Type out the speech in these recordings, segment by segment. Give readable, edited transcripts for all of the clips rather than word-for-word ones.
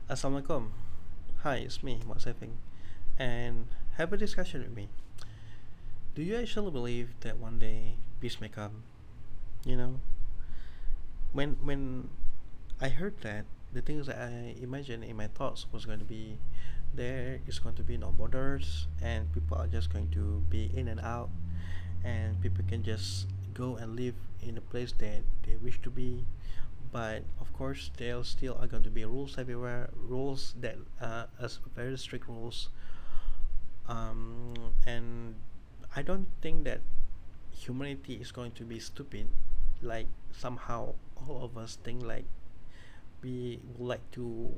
Assalamualaikum. Hi, it's me, Mak Saifing, and have a discussion with me. Do you actually believe that one day peace may come? You know, when I heard that, the things that I imagined in my thoughts was going to be there is going to be no borders, and people are just going to be in and out, and people can just go and live in a place that they wish to be. But of course, there still are going to be rules everywhere, rules that as very strict rules. And I don't think that humanity is going to be stupid. Like somehow all of us think like we would like to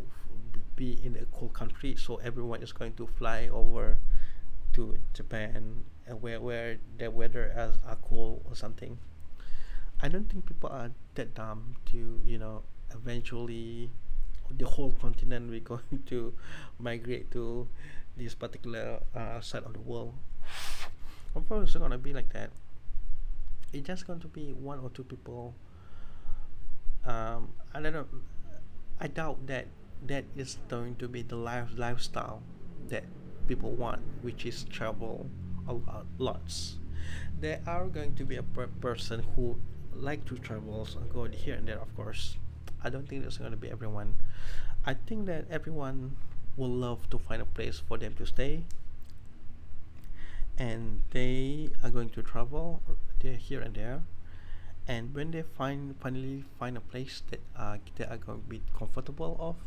be in a cold country, so everyone is going to fly over to Japan, where the weather is are cool or something. I don't think people are that dumb to eventually the whole continent we're going to migrate to this particular side of the world. Of course, it's gonna be like that. It's just going to be one or two people. I don't know. I doubt that that is going to be the lifestyle that people want, which is travel a lot, lots. There are going to be a person who like to travel and go here and there. Of course, I don't think there's going to be everyone. I think that everyone will love to find a place for them to stay, and they are going to travel there here and there. And when they finally find a place that they are going to be comfortable of,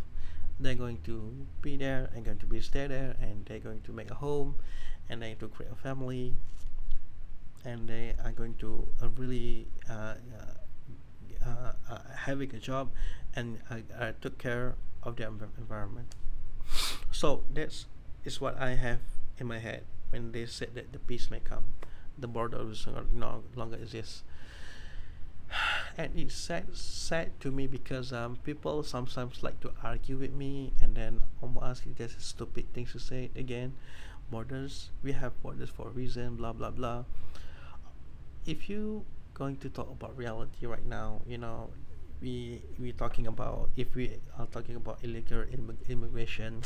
they're going to be there and going to be stay there, and they're going to make a home, and they're to create a family, and they are going to really having a job and took care of their environment. So that's is what I have in my head when they said that the peace may come, the border will no longer exist. And it's sad to me because people sometimes like to argue with me and then almost it's just stupid things to say again. Borders, we have borders for a reason, blah blah blah. If you going to talk about reality right now, we talking about, if we are talking about illegal immigration,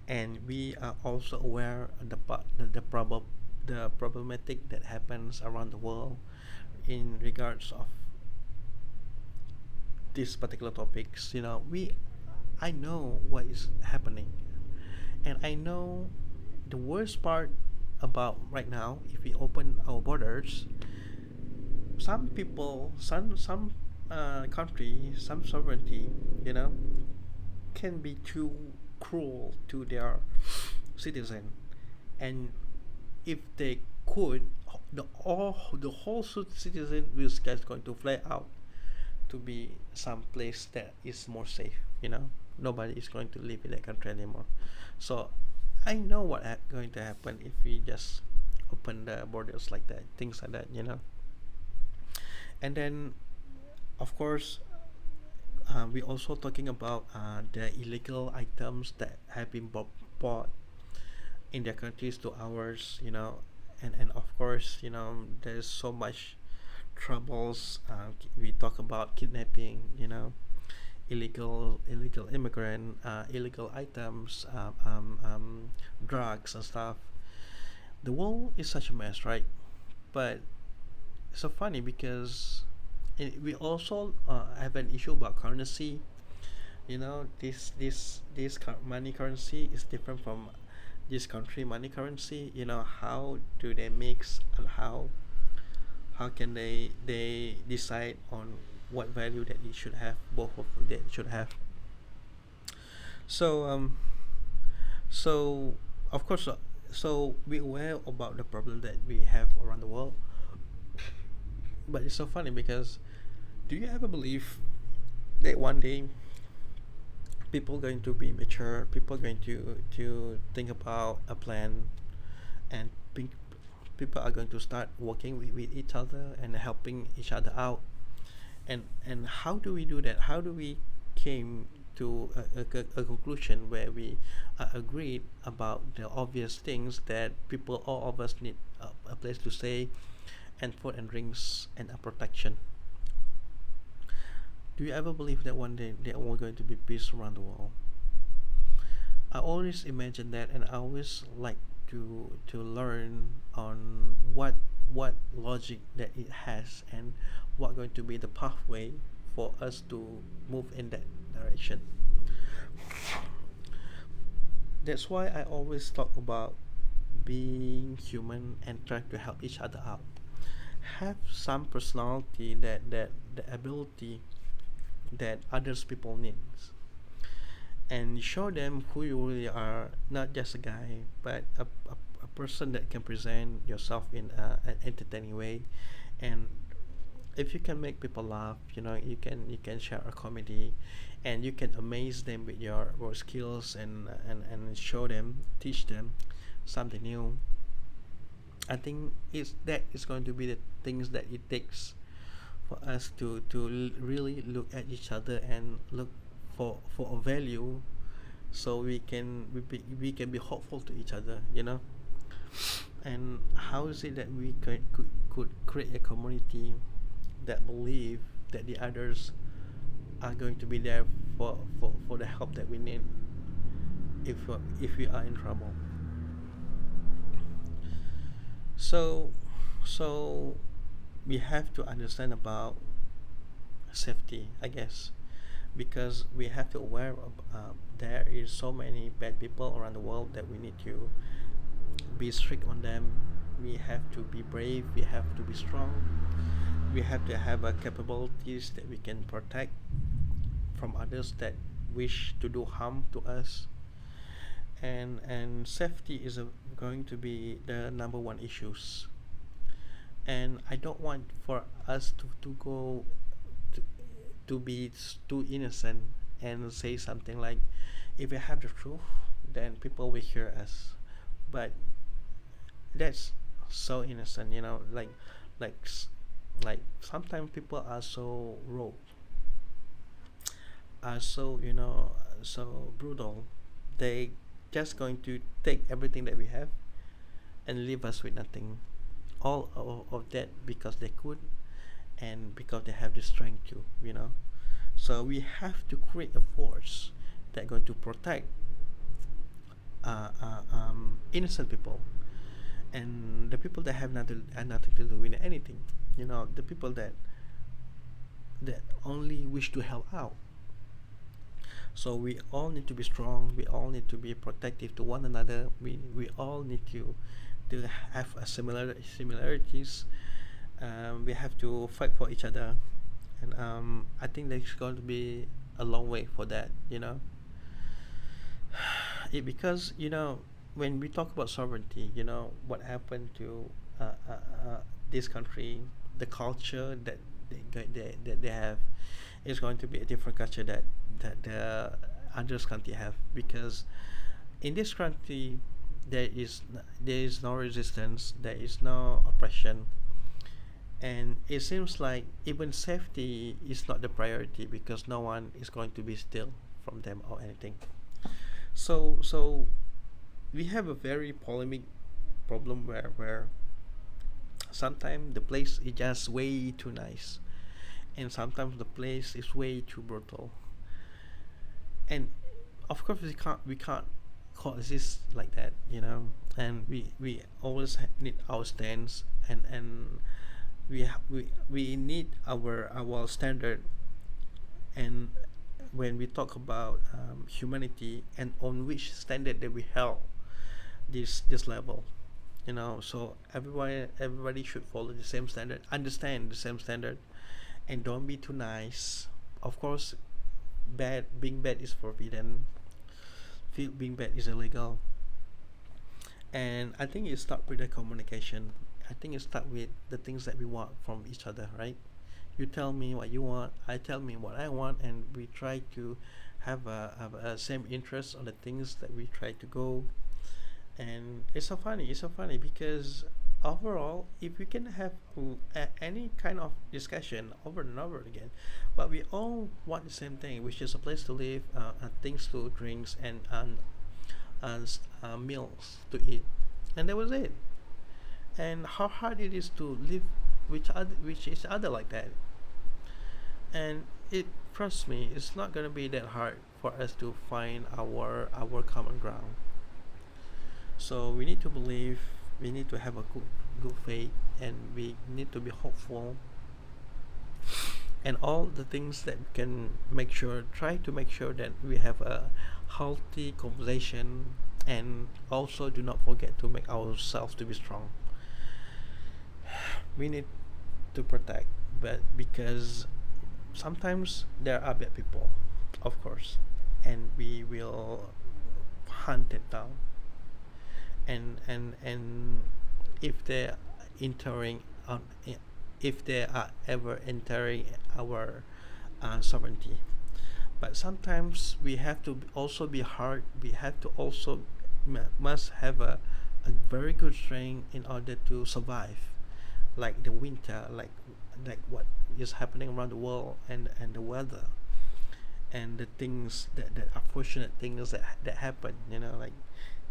and we are also aware of the problematic that happens around the world in regards of these particular topics. We I know what is happening, and I know the worst part about right now. If we open our borders, some people, some country, some sovereignty, you know, can be too cruel to their citizen, and if they could, the whole citizen will just going to fly out to be some place that is more safe. Nobody is going to live in that country anymore. So I know what going to happen if we just open the borders like that, things like that. And then, of course, we also talking about the illegal items that have been bought in their countries to ours. And of course, there's so much troubles. We talk about kidnapping, illegal immigrant, illegal items, drugs and stuff. The world is such a mess, right? But it's so funny because we also have an issue about currency. This money currency is different from this country money currency. How do they mix, and how can they decide on what value that it should have, both of that should have. So um so of course, so we aware about the problem that we have around the world. But it's so funny because, do you ever believe that one day people going to be mature, people going to think about a plan, and people are going to start working with each other and helping each other out? And how do we do that? How do we came to a conclusion where we agreed about the obvious things that people, all of us, need a place to stay, and food and drinks, and a protection? Do you ever believe that one day there are going to be peace around the world? I always imagine that, and I always like to learn on what logic that it has, and what going to be the pathway for us to move in that direction. That's why I always talk about being human and try to help each other out. Have some personality, that the ability that others people needs, and show them who you really are, not just a guy, but a person that can present yourself in an entertaining way. And if you can make people laugh, you can share a comedy, and you can amaze them with your skills, and show them, teach them something new. I think is that is going to be the things that it takes for us to really look at each other and look for a value, so we can be hopeful to each other, and how is it that we could create a community that believe that the others are going to be there for the help that we need, if we are in trouble. So so we have to understand about safety, I guess, because we have to aware of, there is so many bad people around the world that we need to be strict on them. We have to be brave, we have to be strong, we have to have capabilities that we can protect from others that wish to do harm to us. And safety is going to be the number one issues. And I don't want for us to go to, to be too innocent and say something like, if we have the truth, then people will hear us. But that's so innocent, like like sometimes people are so rogue, are so, so brutal. They just going to take everything that we have and leave us with nothing. All of that because they could, and because they have the strength to. So we have to create a force that going to protect innocent people, and the people that have nothing to do with anything. The people that only wish to help out. So we all need to be strong. We all need to be protective to one another. We all need to have a similarities. We have to fight for each other, and I think there's going to be a long way for that. Because when we talk about sovereignty, what happened to this country, the culture that they have is going to be a different culture that the others country have, because in this country there is no resistance, there is no oppression, and it seems like even safety is not the priority, because no one is going to be still from them or anything. So we have a very polemic problem where sometimes the place is just way too nice, and sometimes the place is way too brutal. And of course we can't coexist like that. And we always need our stance, and we need our standard. And when we talk about humanity, and on which standard that we held this level, so everybody should follow the same standard, understand the same standard, and don't be too nice. Of course, being bad is forbidden. Being bad is illegal. And I think it start with the communication. I think it start with the things that we want from each other, right? You tell me what you want, I tell me what I want, and we try to have a same interest on the things that we try to go. And it's so funny because overall, if we can have any kind of discussion over and over again, but we all want the same thing, which is a place to live, things to drinks, and meals to eat, and that was it. And how hard it is to live with each other like that. And it trust me, it's not gonna be that hard for us to find our common ground. So we need to believe, we need to have a good faith, and we need to be hopeful, and all the things that can make sure, try to make sure that we have a healthy conversation, and also do not forget to make ourselves to be strong. We need to protect, but because sometimes there are bad people, of course, and we will hunt it down, and if they entering on, if they are ever entering our sovereignty. But sometimes we have to also be hard, we have to also must have a very good strength in order to survive, like the winter, like what is happening around the world, and the weather, and the things that unfortunate things that happen, like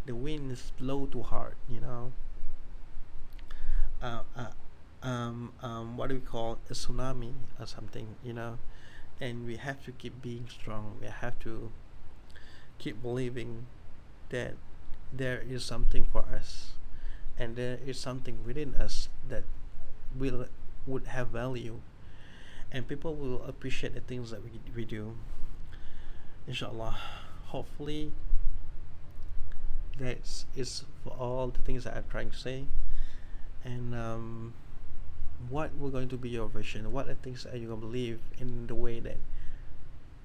the wind is blow too hard, uh, uh, what do we call a tsunami or something, and we have to keep being strong, we have to keep believing that there is something for us, and there is something within us that will would have value, and people will appreciate the things that we do, inshallah. Hopefully that is for all the things that I'm trying to say. And what will going to be your vision, what are things that you going to believe in, the way that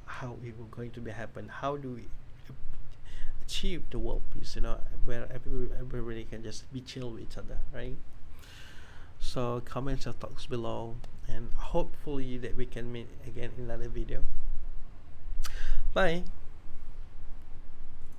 how it will going to be happen, how do we achieve the world peace, where everybody can just be chill with each other, right? So comment your thoughts below, and hopefully that we can meet again in another video. Bye.